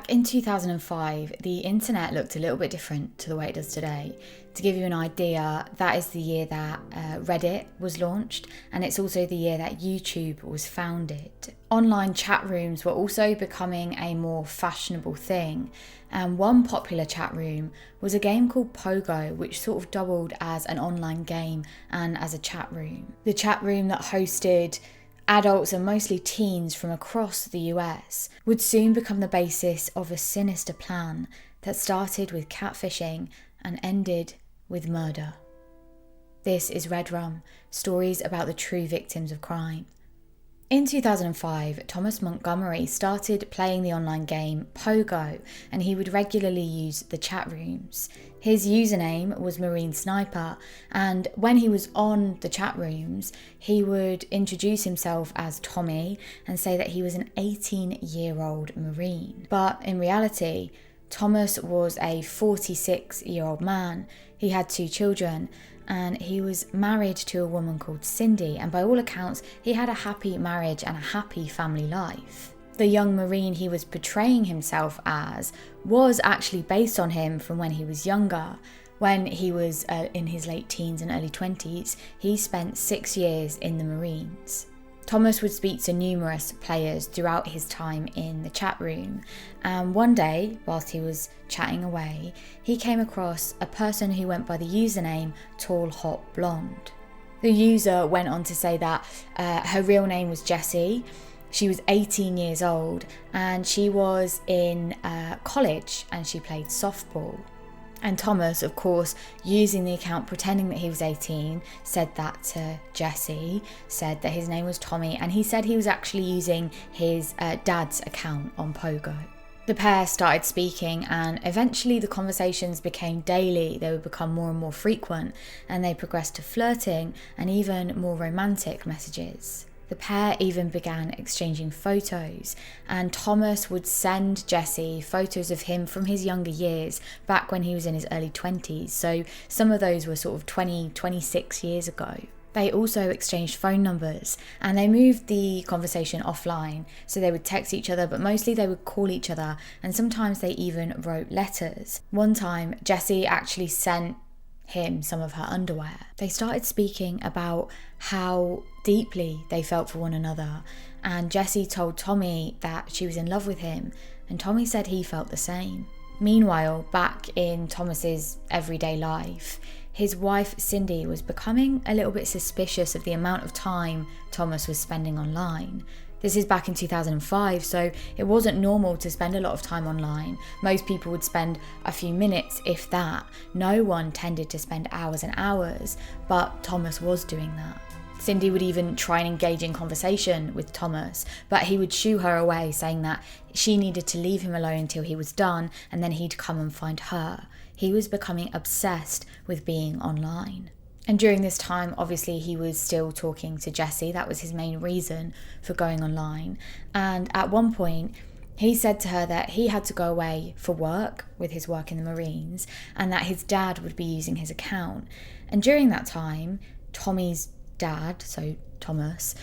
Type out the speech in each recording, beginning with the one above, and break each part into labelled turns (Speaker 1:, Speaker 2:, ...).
Speaker 1: Back in 2005, the internet looked a little bit different to the way it does today. To give you an idea, that is the year that Reddit was launched, and it's also the year that YouTube was founded. Online chat rooms were also becoming a more fashionable thing, and one popular chat room was a game called Pogo, which sort of doubled as an online game and as a chat room. The chat room that hosted adults and mostly teens from across the US would soon become the basis of a sinister plan that started with catfishing and ended with murder. This is Red Rum, stories about the true victims of crime. In 2005, Thomas Montgomery started playing the online game Pogo, and he would regularly use the chat rooms. His username was Marine Sniper, and when he was on the chat rooms, he would introduce himself as Tommy and say that he was an 18-year-old Marine. But in reality, Thomas was a 46-year-old man. He had 2 children, and he was married to a woman called Cindy, and by all accounts, he had a happy marriage and a happy family life. The young Marine he was portraying himself as was actually based on him from when he was younger. When he was in his late teens and early 20s, he spent 6 years in the Marines. Thomas would speak to numerous players throughout his time in the chat room, and one day, whilst he was chatting away, he came across a person who went by the username Tall Hot Blonde. The user went on to say that her real name was Jessie. She was 18 years old and she was in college and she played softball. And Thomas, of course, using the account, pretending that he was 18, said that to Jesse, said that his name was Tommy, and he said he was actually using his dad's account on Pogo. The pair started speaking, and eventually the conversations became daily. They would become more and more frequent, and they progressed to flirting and even more romantic messages. The pair even began exchanging photos, and Thomas would send Jesse photos of him from his younger years, back when he was in his early 20s, so some of those were sort of 26 years ago. They also exchanged phone numbers, and they moved the conversation offline, so they would text each other, but mostly they would call each other, and sometimes they even wrote letters. One time, Jesse actually sent him some of her underwear. They started speaking about how deeply they felt for one another, and Jessie told Tommy that she was in love with him, and Tommy said he felt the same. Meanwhile, back in Thomas's everyday life, his wife Cindy was becoming a little bit suspicious of the amount of time Thomas was spending online. This is back in 2005, so it wasn't normal to spend a lot of time online. Most people would spend a few minutes, if that. No one tended to spend hours and hours, but Thomas was doing that. Cindy would even try and engage in conversation with Thomas, but he would shoo her away, saying that she needed to leave him alone until he was done, and then he'd come and find her. He was becoming obsessed with being online. And during this time, obviously, he was still talking to Jessie. That was his main reason for going online. And at one point, he said to her that he had to go away for work with his work in the Marines, and that his dad would be using his account. And during that time, Tommy's dad, so Thomas,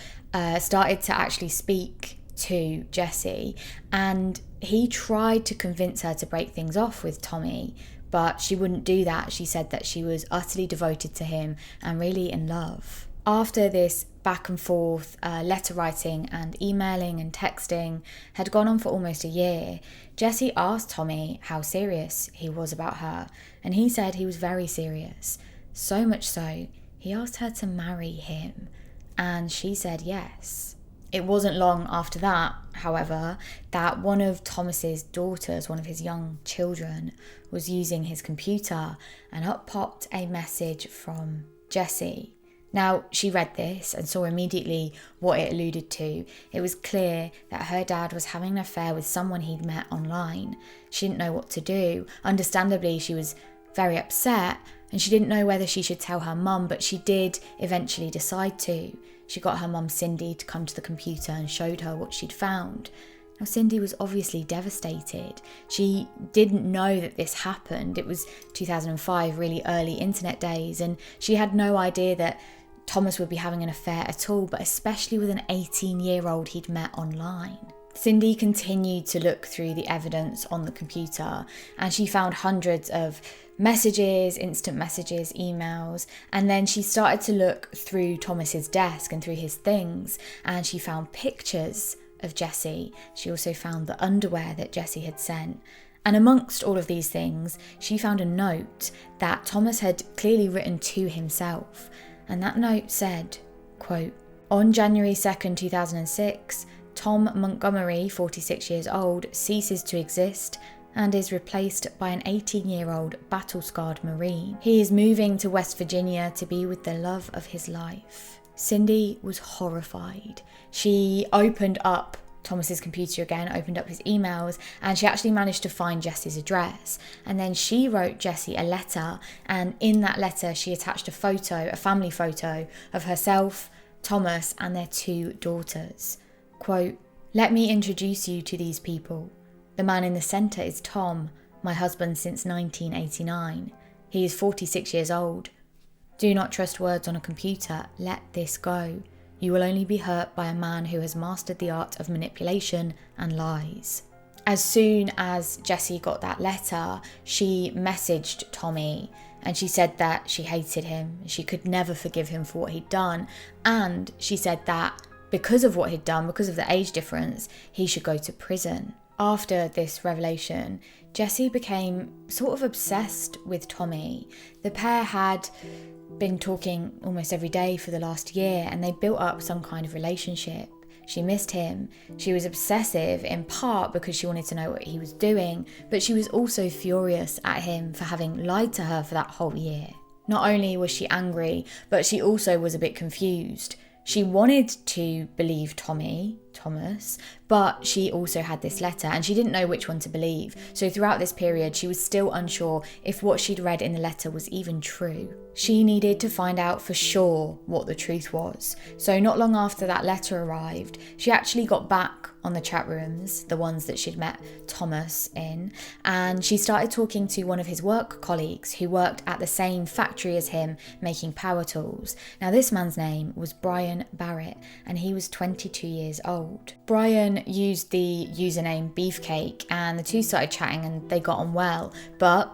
Speaker 1: started to actually speak to Jessie, and he tried to convince her to break things off with Tommy, but she wouldn't do that. She said that she was utterly devoted to him and really in love. After this back and forth letter writing and emailing and texting had gone on for almost a year, Jessie asked Tommy how serious he was about her, and he said he was very serious. So much so, he asked her to marry him, and she said yes. It wasn't long after that, however, that one of Thomas's daughters, one of his young children, was using his computer, and up popped a message from Jessie. Now, she read this and saw immediately what it alluded to. It was clear that her dad was having an affair with someone he'd met online. She didn't know what to do. Understandably, she was very upset, and she didn't know whether she should tell her mum, but she did eventually decide to. She got her mum Cindy to come to the computer and showed her what she'd found. Now, Cindy was obviously devastated. She didn't know that this happened. It was 2005, really early internet days, and she had no idea that Thomas would be having an affair at all, but especially with an 18-year-old he'd met online. Cindy continued to look through the evidence on the computer, and she found hundreds of messages, instant messages, emails, and then she started to look through Thomas's desk and through his things, and she found pictures of Jessie. She also found the underwear that Jessie had sent. And amongst all of these things, she found a note that Thomas had clearly written to himself. And that note said, quote, "On January 2nd, 2006, Tom Montgomery, 46 years old, ceases to exist and is replaced by an 18-year-old battle-scarred Marine. He is moving to West Virginia to be with the love of his life." Cindy was horrified. She opened up Thomas's computer again, opened up his emails, and she actually managed to find Jessie's address. And then she wrote Jessie a letter, and in that letter she attached a family photo of herself, Thomas, and their 2 daughters. Quote, "Let me introduce you to these people. The man in the centre is Tom, my husband since 1989. He is 46 years old. Do not trust words on a computer. Let this go. You will only be hurt by a man who has mastered the art of manipulation and lies." As soon as Jessie got that letter, she messaged Tommy and she said that she hated him. She could never forgive him for what he'd done. And she said that because of what he'd done, because of the age difference, he should go to prison. After this revelation, Jessie became sort of obsessed with Tommy. The pair had been talking almost every day for the last year, and they built up some kind of relationship. She missed him. She was obsessive in part because she wanted to know what he was doing, but she was also furious at him for having lied to her for that whole year. Not only was she angry, but she also was a bit confused. She wanted to believe Thomas, but she also had this letter and she didn't know which one to believe. So throughout this period, she was still unsure if what she'd read in the letter was even true. She needed to find out for sure what the truth was. So not long after that letter arrived, she actually got back on the chat rooms, the ones that she'd met Thomas in, and she started talking to one of his work colleagues who worked at the same factory as him, making power tools. Now this man's name was Brian Barrett, and he was 22 years old. Brian used the username Beefcake, and the two started chatting and they got on well, but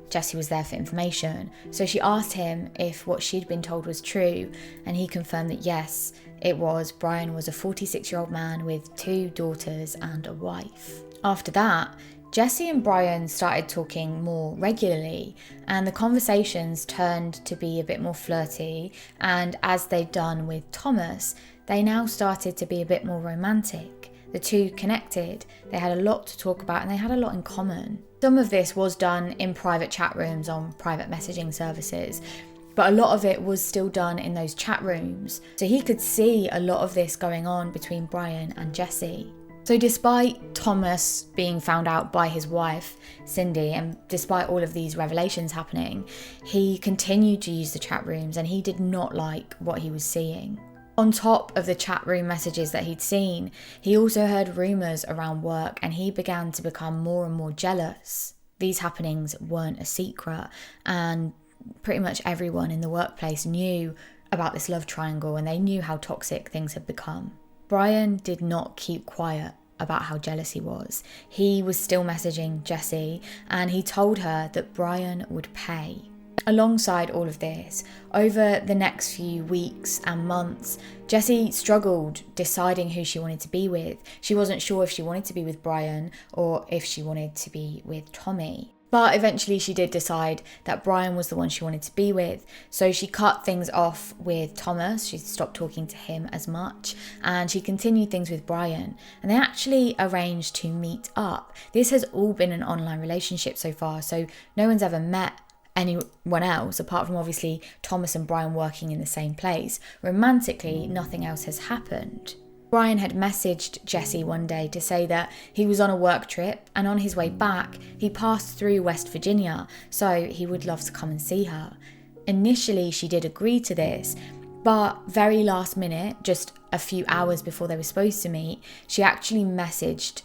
Speaker 1: Jessie was there for information. So she asked him if what she'd been told was true, and he confirmed that yes, it was. Brian was a 46-year-old man with 2 daughters and a wife. After that, Jessie and Brian started talking more regularly, and the conversations turned to be a bit more flirty, and as they'd done with Thomas, they now started to be a bit more romantic. The two connected, they had a lot to talk about and they had a lot in common. Some of this was done in private chat rooms on private messaging services, but a lot of it was still done in those chat rooms. So he could see a lot of this going on between Brian and Jessie. So despite Thomas being found out by his wife, Cindy, and despite all of these revelations happening, he continued to use the chat rooms and he did not like what he was seeing. On top of the chat room messages that he'd seen, he also heard rumours around work and he began to become more and more jealous. These happenings weren't a secret, and pretty much everyone in the workplace knew about this love triangle and they knew how toxic things had become. Brian did not keep quiet about how jealous he was. He was still messaging Jessie and he told her that Brian would pay. Alongside all of this, over the next few weeks and months, Jessie struggled deciding who she wanted to be with. She wasn't sure if she wanted to be with Brian or if she wanted to be with Tommy. But eventually she did decide that Brian was the one she wanted to be with. So she cut things off with Thomas. She stopped talking to him as much and she continued things with Brian. And they actually arranged to meet up. This has all been an online relationship so far, so no one's ever met anyone else apart from obviously Thomas and Brian working in the same place. Romantically, nothing else has happened. Brian had messaged Jessie one day to say that he was on a work trip and on his way back he passed through West Virginia, so he would love to come and see her. Initially she did agree to this, But very last minute, just a few hours before they were supposed to meet, she actually messaged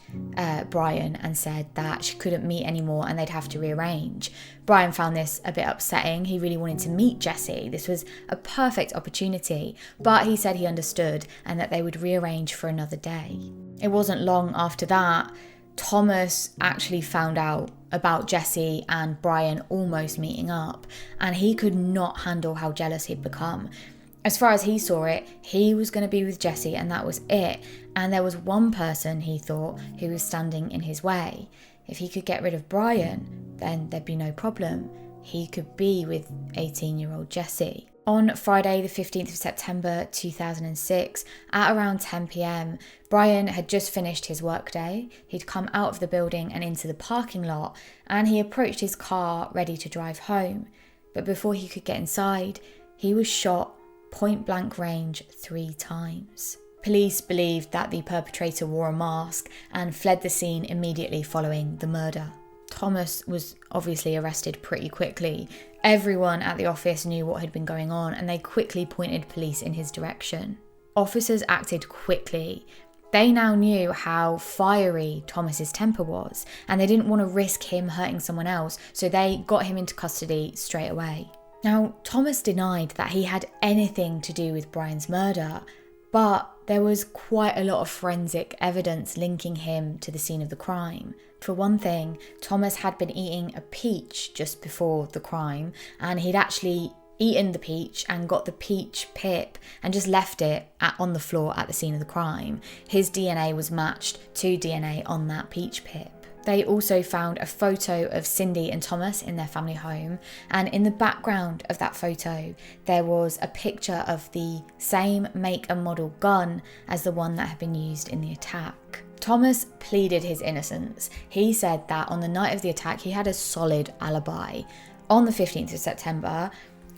Speaker 1: Brian and said that she couldn't meet anymore and they'd have to rearrange. Brian found this a bit upsetting. He really wanted to meet Jessie. This was a perfect opportunity, but he said he understood and that they would rearrange for another day. It wasn't long after that, Thomas actually found out about Jessie and Brian almost meeting up, and he could not handle how jealous he'd become. As far as he saw it, he was going to be with Jessie and that was it. And there was one person, he thought, who was standing in his way. If he could get rid of Brian, then there'd be no problem. He could be with 18-year-old Jessie. On Friday, the 15th of September 2006, at around 10 p.m, Brian had just finished his workday. He'd come out of the building and into the parking lot, and he approached his car ready to drive home. But before he could get inside, he was shot point blank range 3 times. Police believed that the perpetrator wore a mask and fled the scene immediately following the murder. Thomas was obviously arrested pretty quickly. Everyone at the office knew what had been going on and they quickly pointed police in his direction. Officers acted quickly. They now knew how fiery Thomas's temper was and they didn't want to risk him hurting someone else, so they got him into custody straight away. Now, Thomas denied that he had anything to do with Brian's murder, but there was quite a lot of forensic evidence linking him to the scene of the crime. For one thing, Thomas had been eating a peach just before the crime, and he'd actually eaten the peach and got the peach pip and just left it on the floor at the scene of the crime. His DNA was matched to DNA on that peach pip. They also found a photo of Cindy and Thomas in their family home, and in the background of that photo there was a picture of the same make and model gun as the one that had been used in the attack. Thomas pleaded his innocence. He said that on the night of the attack he had a solid alibi. On the 15th of September,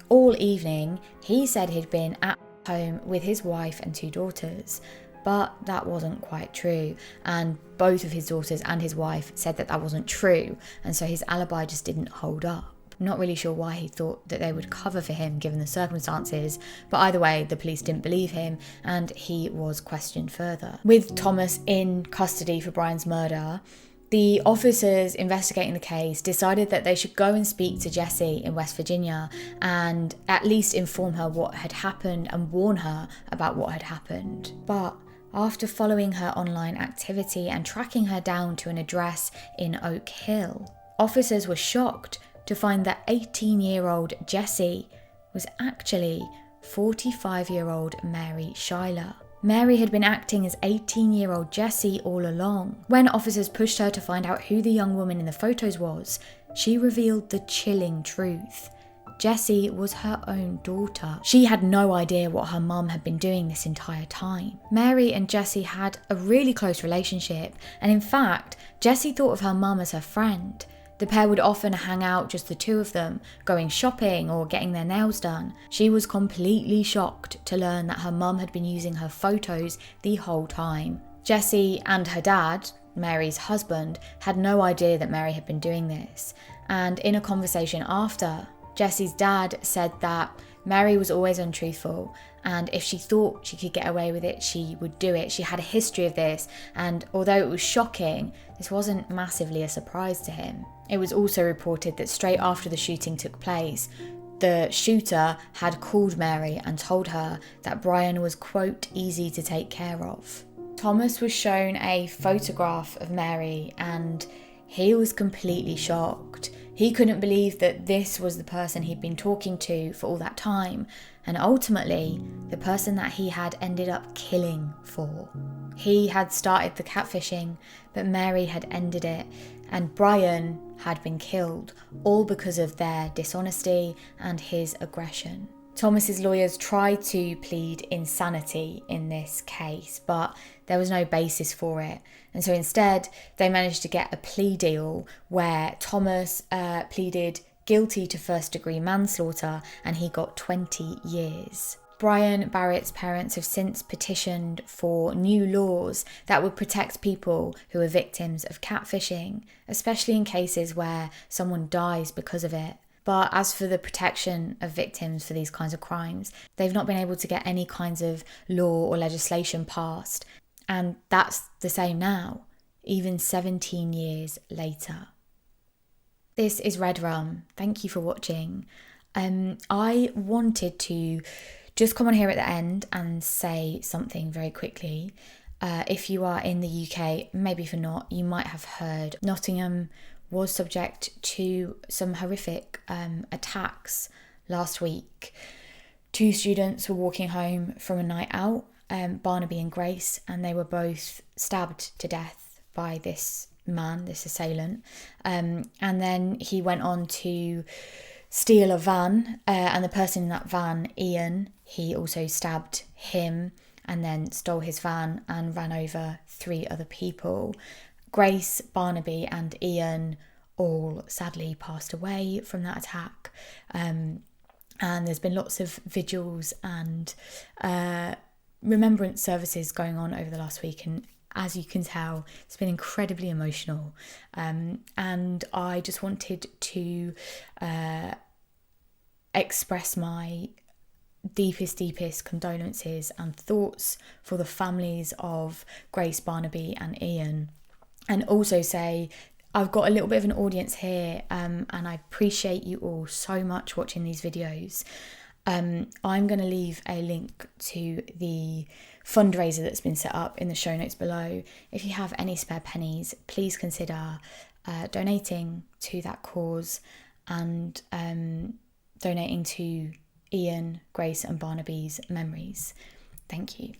Speaker 1: all evening, he said he'd been at home with his wife and 2 daughters. But that wasn't quite true, and both of his daughters and his wife said that that wasn't true, and so his alibi just didn't hold up. I'm not really sure why he thought that they would cover for him given the circumstances, but either way, the police didn't believe him and he was questioned further. With Thomas in custody for Brian's murder, the officers investigating the case decided that they should go and speak to Jessie in West Virginia and at least inform her what had happened and warn her about what had happened. But after following her online activity and tracking her down to an address in Oak Hill, officers were shocked to find that 18-year-old Jessie was actually 45-year-old Mary Schuyler. Mary had been acting as 18-year-old Jessie all along. When officers pushed her to find out who the young woman in the photos was, she revealed the chilling truth. Jessie was her own daughter. She had no idea what her mum had been doing this entire time. Mary and Jessie had a really close relationship, and in fact, Jessie thought of her mum as her friend. The pair would often hang out, just the 2 of them, going shopping or getting their nails done. She was completely shocked to learn that her mum had been using her photos the whole time. Jessie and her dad, Mary's husband, had no idea that Mary had been doing this, and in a conversation after, Jessie's dad said that Mary was always untruthful, and if she thought she could get away with it, she would do it. She had a history of this, and although it was shocking, this wasn't massively a surprise to him. It was also reported that straight after the shooting took place, the shooter had called Mary and told her that Brian was, quote, easy to take care of. Thomas was shown a photograph of Mary and he was completely shocked. He couldn't believe that this was the person he'd been talking to for all that time, and ultimately, the person that he had ended up killing for. He had started the catfishing, but Mary had ended it, and Brian had been killed, all because of their dishonesty and his aggression. Thomas's lawyers tried to plead insanity in this case, but there was no basis for it. And so instead, they managed to get a plea deal where Thomas pleaded guilty to first-degree manslaughter and he got 20 years. Brian Barrett's parents have since petitioned for new laws that would protect people who are victims of catfishing, especially in cases where someone dies because of it. But as for the protection of victims for these kinds of crimes, they've not been able to get any kinds of law or legislation passed. And that's the same now, even 17 years later. This is Red Rum. Thank you for watching. I wanted to just come on here at the end and say something very quickly. If you are in the UK, maybe if you're not, you might have heard Nottingham was subject to some horrific attacks last week. 2 students were walking home from a night out, Barnaby and Grace, and they were both stabbed to death by this man, this assailant. And then he went on to steal a van, and the person in that van, Ian, he also stabbed him and then stole his van and ran over 3 other people. Grace, Barnaby and Ian all sadly passed away from that attack. And there's been lots of vigils and remembrance services going on over the last week, and as you can tell, it's been incredibly emotional. And I just wanted to express my deepest condolences and thoughts for the families of Grace, Barnaby and Ian, and also say I've got a little bit of an audience here, and I appreciate you all so much watching these videos. I'm going to leave a link to the fundraiser that's been set up in the show notes below. If you have any spare pennies, please consider donating to that cause and donating to Ian, Grace and Barnaby's memories. Thank you.